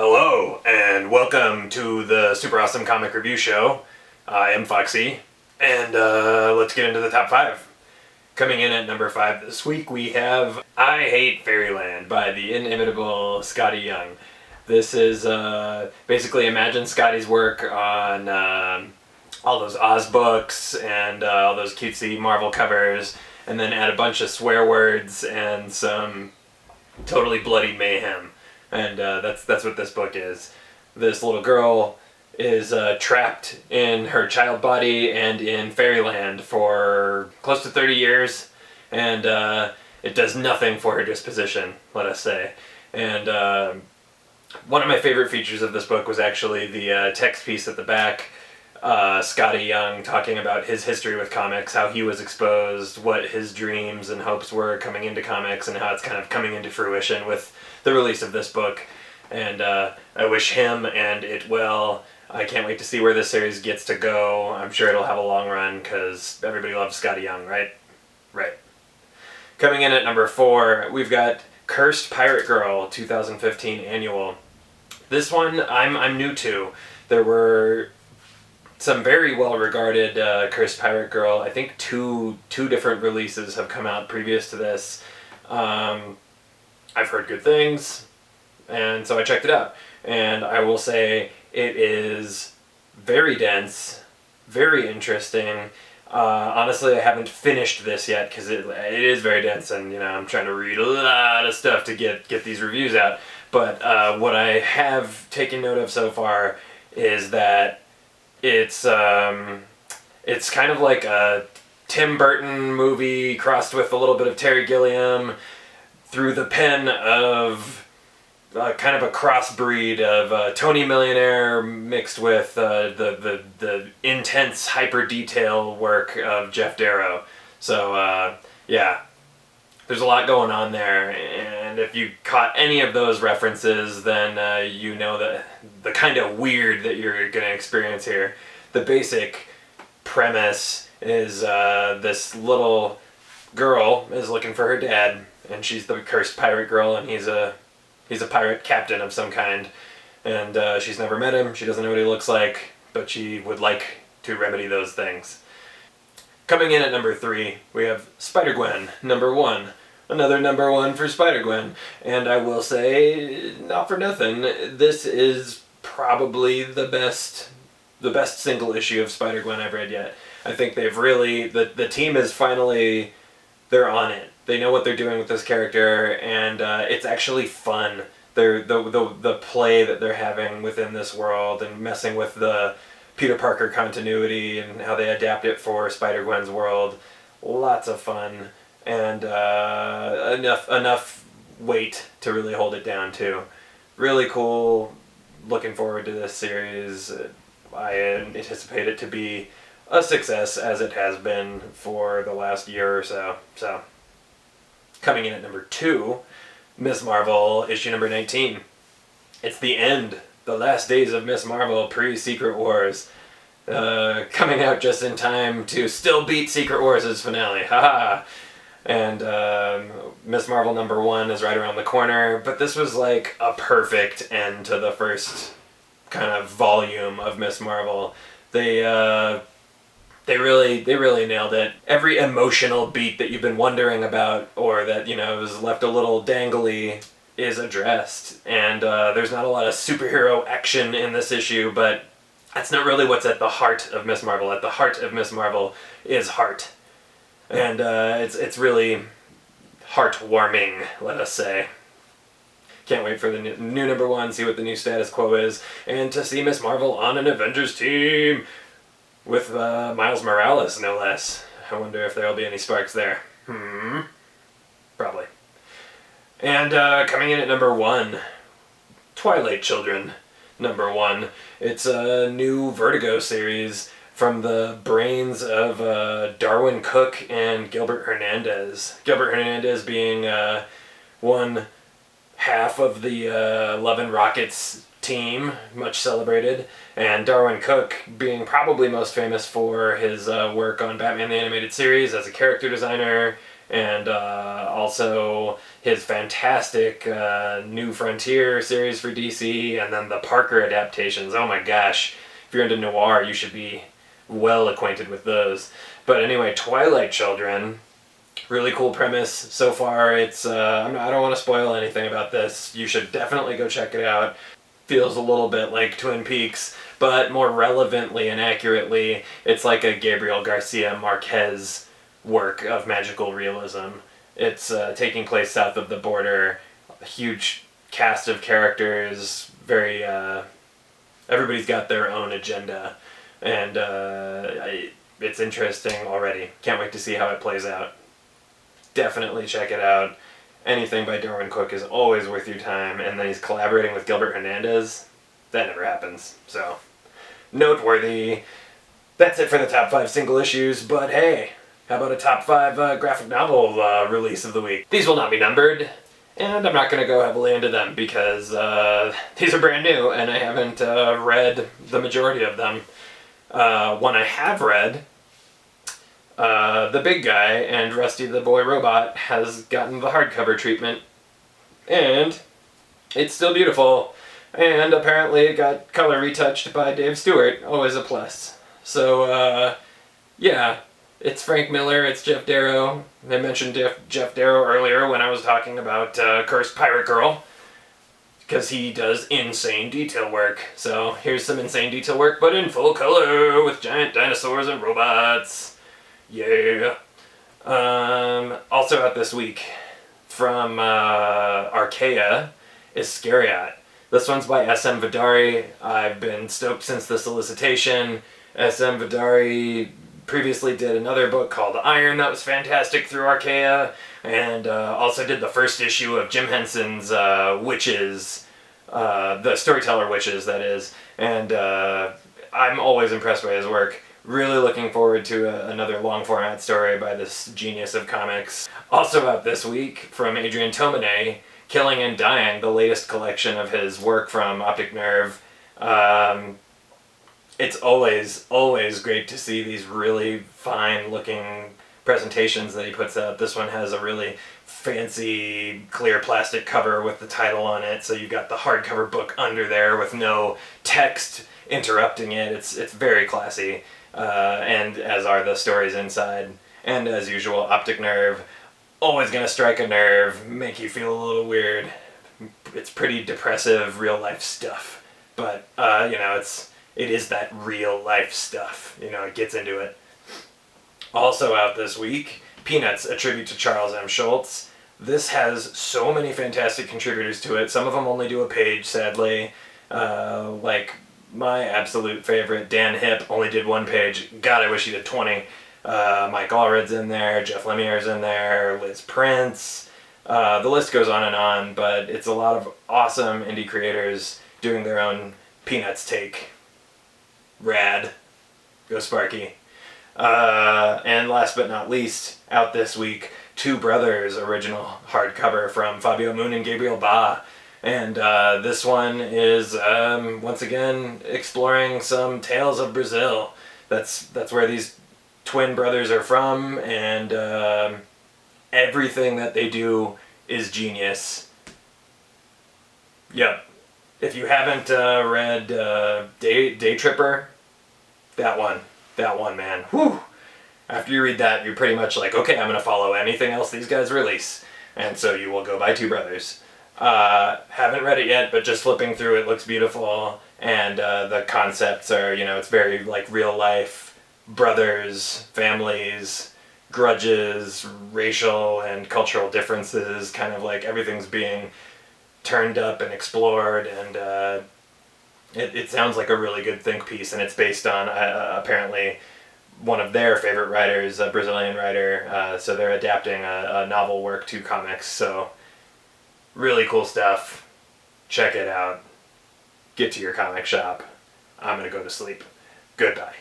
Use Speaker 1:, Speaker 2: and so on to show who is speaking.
Speaker 1: Hello, and welcome to the Super Awesome Comic Review Show. I am Foxi, and let's get into the top 5. Coming in at number 5 this week, we have I Hate Fairyland by the inimitable Skottie Young. This is basically imagine Skottie's work on all those Oz books and all those cutesy Marvel covers, and then add a bunch of swear words and some totally bloody mayhem. And that's what this book is. This little girl is trapped in her child body and in Fairyland for close to 30 years, and it does nothing for her disposition, let us say. And one of my favorite features of this book was actually the text piece at the back. Skottie Young talking about his history with comics, how he was exposed, what his dreams and hopes were coming into comics, and how it's kind of coming into fruition with the release of this book. And I wish him and it well. I can't wait to see where this series gets to go. I'm sure it'll have a long run because everybody loves Skottie Young, right? Right. Coming in at number 4, we've got Cursed Pirate Girl 2015 Annual. This one I'm new to. There were some very well-regarded Cursed Pirate Girl. I think two different releases have come out previous to this. I've heard good things, and so I checked it out. And I will say it is very dense, very interesting. Honestly, I haven't finished this yet because it is very dense, and I'm trying to read a lot of stuff to get these reviews out. But what I have taken note of so far is that it's kind of like a Tim Burton movie crossed with a little bit of Terry Gilliam through the pen of kind of a crossbreed of Tony Millionaire mixed with the intense hyper detail work of Jeff Darrow. So yeah, there's a lot going on there, and if you caught any of those references, then you know the kind of weird that you're going to experience here. The basic premise is this little girl is looking for her dad, and she's the cursed pirate girl, and he's a pirate captain of some kind, and she's never met him. She doesn't know what he looks like, but she would like to remedy those things. Coming in at number 3, we have Spider-Gwen, number 1. Another number 1 for Spider-Gwen. And I will say, not for nothing, this is probably the best single issue of Spider-Gwen I've read yet. I think they've really, the team is finally, they're on it. They know what they're doing with this character, and it's actually fun. The play that they're having within this world and messing with the Peter Parker continuity and how they adapt it for Spider-Gwen's world. Lots of fun, and enough weight to really hold it down too. Really cool. Looking forward to this series. I anticipate it to be a success, as it has been for the last year or so. So, coming in at number 2, Miss Marvel issue number 19. It's the end. The last days of Miss Marvel pre-Secret Wars. Coming out just in time to still beat Secret Wars' finale. Haha! And Miss Marvel number 1 is right around the corner, but this was like a perfect end to the first kind of volume of Miss Marvel. They really nailed it. Every emotional beat that you've been wondering about, or that was left a little dangly, is addressed. And there's not a lot of superhero action in this issue, but that's not really what's at the heart of Miss Marvel. At the heart of Miss Marvel is heart, and it's really heartwarming, let us say. Can't wait for the new number 1, see what the new status quo is, and to see Miss Marvel on an Avengers team with Miles Morales, no less. I wonder if there'll be any sparks there. Probably. And coming in at number 1, Twilight Children, number 1. It's a new Vertigo series from the brains of Darwin Cook and Gilbert Hernandez. Gilbert Hernandez being one half of the Love and Rockets team, much celebrated, and Darwin Cook being probably most famous for his work on Batman the Animated Series as a character designer and also his fantastic New Frontier series for DC, and then the Parker adaptations. Oh my gosh, if you're into noir, you should be well acquainted with those. But anyway, Twilight Children, really cool premise so far. It's I don't want to spoil anything about this. You should definitely go check it out. Feels a little bit like Twin Peaks, but more relevantly and accurately, it's like a Gabriel Garcia Marquez work of magical realism. It's taking place south of the border, a huge cast of characters, very everybody's got their own agenda, and it's interesting already. Can't wait to see how it plays out. Definitely check it out. Anything by Darwin Cook is always worth your time, and then he's collaborating with Gilbert Hernandez. That never happens, so noteworthy. That's it for the top 5 single issues, but hey, how about a top 5 graphic novel release of the week? These will not be numbered, and I'm not going to go heavily into them because these are brand new, and I haven't read the majority of them. One I have read, The Big Guy and Rusty the Boy Robot, has gotten the hardcover treatment, and it's still beautiful, and apparently it got color retouched by Dave Stewart, always a plus. So, yeah, it's Frank Miller, it's Jeff Darrow. I mentioned Jeff Darrow earlier when I was talking about Cursed Pirate Girl, because he does insane detail work. So here's some insane detail work, but in full color, with giant dinosaurs and robots. Yeah. Also out this week from Archaia, Iscariot. This one's by S.M. Vidari. I've been stoked since the solicitation. S.M. Vidari previously did another book called Iron that was fantastic through Archaia, and also did the first issue of Jim Henson's Witches, the Storyteller Witches, that is, and I'm always impressed by his work. Really looking forward to another long format story by this genius of comics. Also out this week from Adrian Tomine, Killing and Dying, the latest collection of his work from Optic Nerve. It's always great to see these really fine looking presentations that he puts out. This one has a really fancy clear plastic cover with the title on it, so you've got the hardcover book under there with no text interrupting it. It's very classy. And as are the stories inside. And as usual, Optic Nerve, always gonna strike a nerve, make you feel a little weird. It's pretty depressive, real life stuff. But, you know, it is that real life stuff. You know, it gets into it. Also out this week, Peanuts, a tribute to Charles M. Schulz. This has so many fantastic contributors to it. Some of them only do a page, sadly. Like my absolute favorite, Dan Hipp, only did 1 page. God, I wish he did 20. Mike Allred's in there, Jeff Lemire's in there, Liz Prince. The list goes on, but it's a lot of awesome indie creators doing their own Peanuts take. Rad. Go Sparky. And last but not least, out this week, Two Brothers original hardcover from Fabio Moon and Gabriel Ba. And this one is, once again, exploring some tales of Brazil. That's where these twin brothers are from, and everything that they do is genius. Yep. If you haven't read Day Tripper, that one, man. Whew! After you read that, you're pretty much like, okay, I'm going to follow anything else these guys release. And so you will go buy Two Brothers. Haven't read it yet, but just flipping through it looks beautiful, and the concepts are, you know, it's very like real life, brothers, families, grudges, racial and cultural differences, kind of like everything's being turned up and explored, and it sounds like a really good think piece, and it's based on apparently one of their favorite writers, a Brazilian writer, so they're adapting a novel work to comics, so really cool stuff. Check it out. Get to your comic shop. I'm gonna go to sleep. Goodbye.